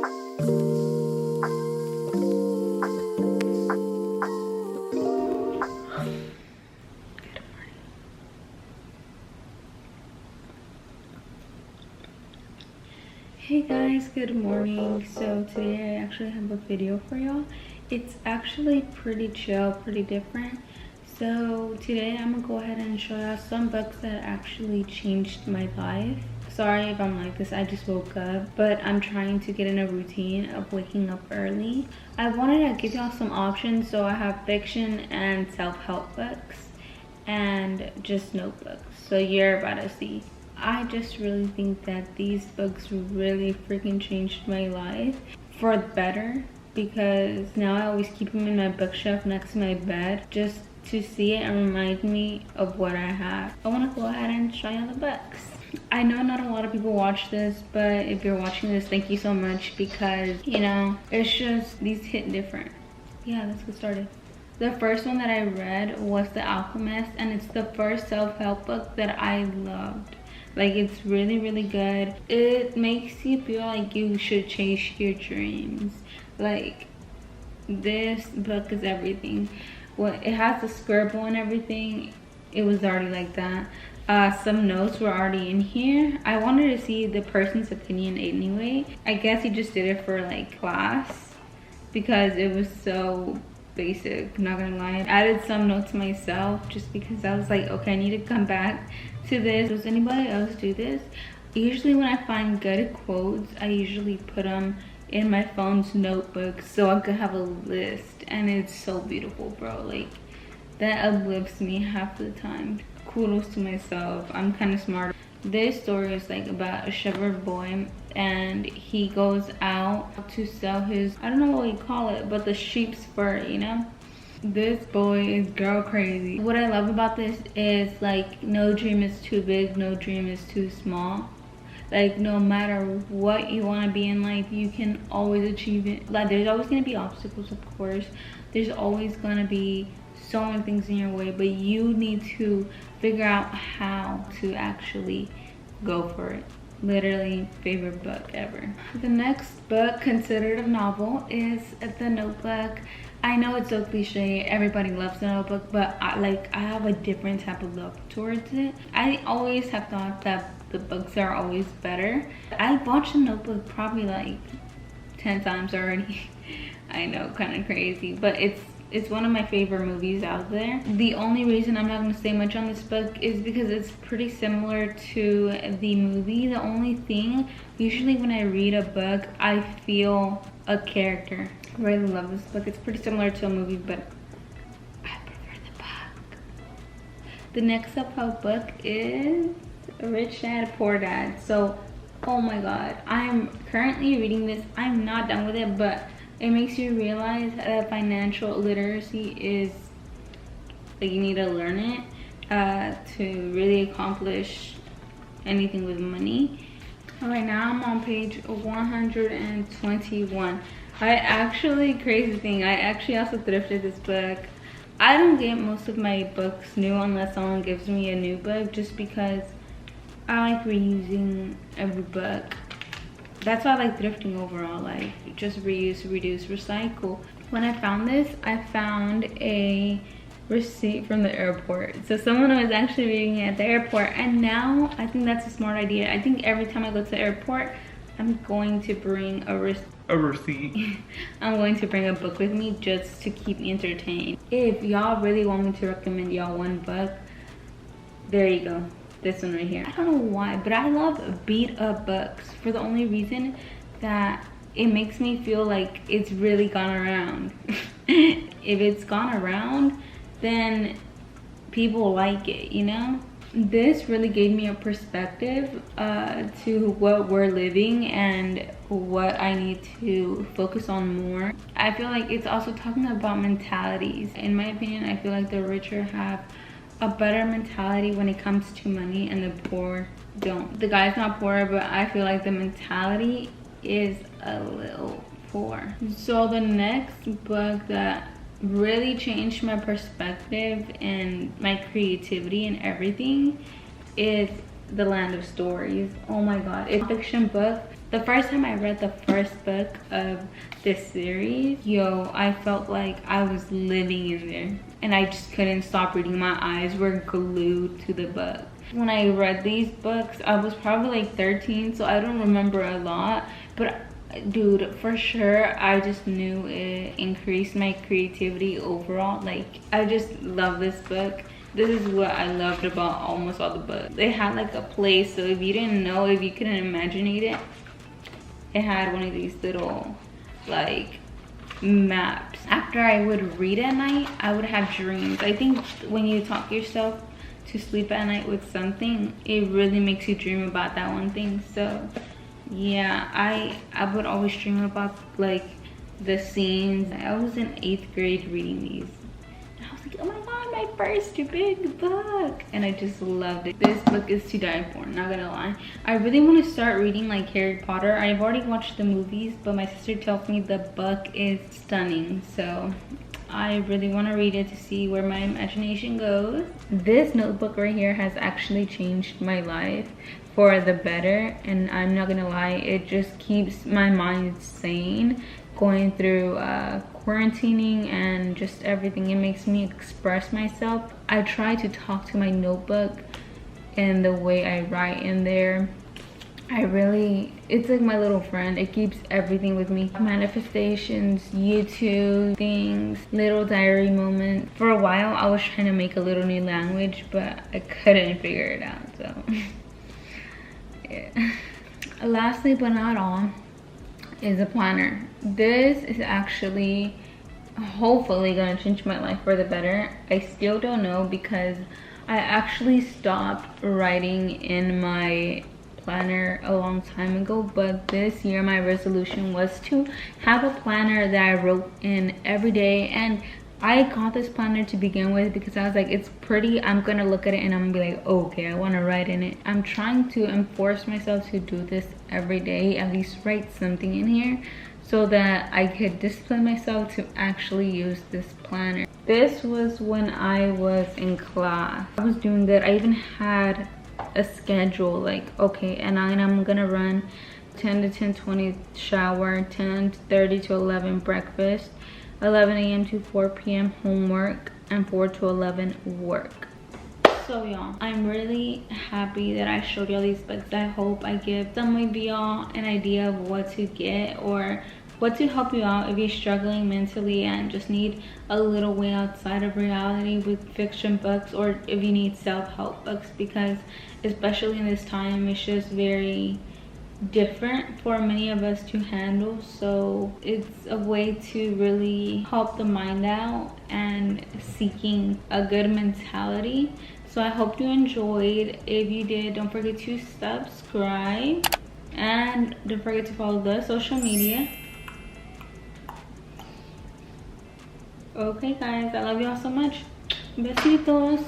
Hey guys, good morning. So today I actually have a video for y'all. It's actually pretty chill, pretty different. So today I'm gonna go ahead and show y'all some books that actually changed my life. Sorry if I'm like this, I just woke up, but I'm trying to get in a routine of waking up early. I wanted to give y'all some options, so I have fiction and self-help books and just notebooks. So you're about to see. I just really think that these books really freaking changed my life for the better, because now I always keep them in my bookshelf next to my bed just to see it and remind me of what I have. I want to go ahead and show you the books. I know not a lot of people watch this, but if you're watching this, thank you so much, because you know, it's just these hit different. Yeah, let's get started. The first one that I read was The Alchemist, and it's the first self-help book that I loved. Like, it's really, really good. It makes you feel like you should chase your dreams. Like, this book is everything. Well, it has the scribble and everything. It was already like that. Some notes were already in here. I wanted to see the person's opinion anyway. I guess he just did it for like class because it was so basic, not gonna lie. I added some notes myself just because I was like, okay, I need to come back to this. Does anybody else do this? Usually when I find good quotes, I usually put them in my phone's notebook so I could have a list, and it's so beautiful, bro. Like, that uplifts me half the time. Kudos to myself, I'm kind of smart. This story is like about a shepherd boy, and he goes out to sell his, I don't know what you call it, but the sheep's fur, you know? This boy is girl crazy. What I love about this is like, no dream is too big, no dream is too small. Like, no matter what you want to be in life, you can always achieve it. Like, there's always going to be obstacles, of course. There's always going to be so many things in your way, but you need to figure out how to actually go for it. Literally favorite book ever. The next book, considered a novel, is The Notebook. I know it's so cliche, everybody loves The Notebook, but I have a different type of love towards it. I always have thought that the books are always better. I watched The Notebook probably like 10 times already. I know, kind of crazy, but it's one of my favorite movies out there. The only reason I'm not going to say much on this book is because it's pretty similar to the movie. The only thing, usually when I read a book, I feel a character. I really love this book. It's pretty similar to a movie, but I prefer the book. The next self-help book is Rich Dad, Poor Dad. So, oh my god, I'm currently reading this. I'm not done with it, but it makes you realize that financial literacy is, like, you need to learn it to really accomplish anything with money. Right now I'm on page 121. Crazy thing, I actually also thrifted this book. I don't get most of my books new unless someone gives me a new book, just because I like reusing every book. That's why I like thrifting overall, like just reuse, reduce, recycle. When I found this, I found a receipt from the airport. So someone was actually reading it at the airport, and now I think that's a smart idea. I think every time I go to the airport, I'm going to bring a receipt. I'm going to bring a book with me just to keep me entertained. If y'all really want me to recommend y'all one book, there you go. This one right here. I don't know why, but I love beat up books for the only reason that it makes me feel like it's really gone around. If it's gone around, then people like it, you know? This really gave me a perspective to what we're living and what I need to focus on more. I feel like it's also talking about mentalities. In my opinion, I feel like the richer have a better mentality when it comes to money, and the poor don't. The guy's not poor, but I feel like the mentality is a little poor. So the next book that really changed my perspective and my creativity and everything is The Land of Stories. Oh my god, it's a fiction book. The first time I read the first book of this series, yo, I felt like I was living in there. And I just couldn't stop reading. My eyes were glued to the book. When I read these books, I was probably like 13, so I don't remember a lot. But dude, for sure, I just knew it increased my creativity overall. Like, I just love this book. This is what I loved about almost all the books. They had like a place, so if you didn't know, if you couldn't imagine it, it had one of these little like maps. After I would read at night, I would have dreams. I think when you talk yourself to sleep at night with something, it really makes you dream about that one thing. So yeah, I would always dream about like the scenes. I was in 8th grade reading these. I was like, oh my god, my first big book. And I just loved it. This book is to die for, not gonna lie. I really want to start reading like Harry Potter. I've already watched the movies, but my sister tells me the book is stunning. So I really want to read it to see where my imagination goes. This notebook right here has actually changed my life for the better. And I'm not gonna lie, it just keeps my mind sane going through quarantining and just everything. It makes me express myself. I try to talk to my notebook and the way I write in there. It's like my little friend. It keeps everything with me. Manifestations, YouTube things, little diary moments. For a while I was trying to make a little new language, but I couldn't figure it out, so yeah. Lastly but not all is a planner. This is actually hopefully gonna change my life for the better. I still don't know because I actually stopped writing in my planner a long time ago, but this year my resolution was to have a planner that I wrote in every day. And I got this planner to begin with because I was like, it's pretty, I'm gonna look at it and I'm gonna be like, oh, okay, I want to write in it. I'm trying to enforce myself to do this every day, at least write something in here, so that I could discipline myself to actually use this planner. This was when I was in class. I was doing good. I even had a schedule, like, okay, and I'm gonna run 10 to 10:20 shower, 10:30 to 11 breakfast, 11 a.m. to 4 p.m. homework, and 4 to 11 work. So y'all, I'm really happy that I showed y'all these books. I hope I give some of y'all an idea of what to get or what to help you out if you're struggling mentally and just need a little way outside of reality with fiction books, or if you need self-help books, because especially in this time, it's just very different for many of us to handle. So it's a way to really help the mind out and seeking a good mentality. So I hope you enjoyed. If you did, don't forget to subscribe and don't forget to follow the social media. Okay guys, I love y'all so much. Besitos.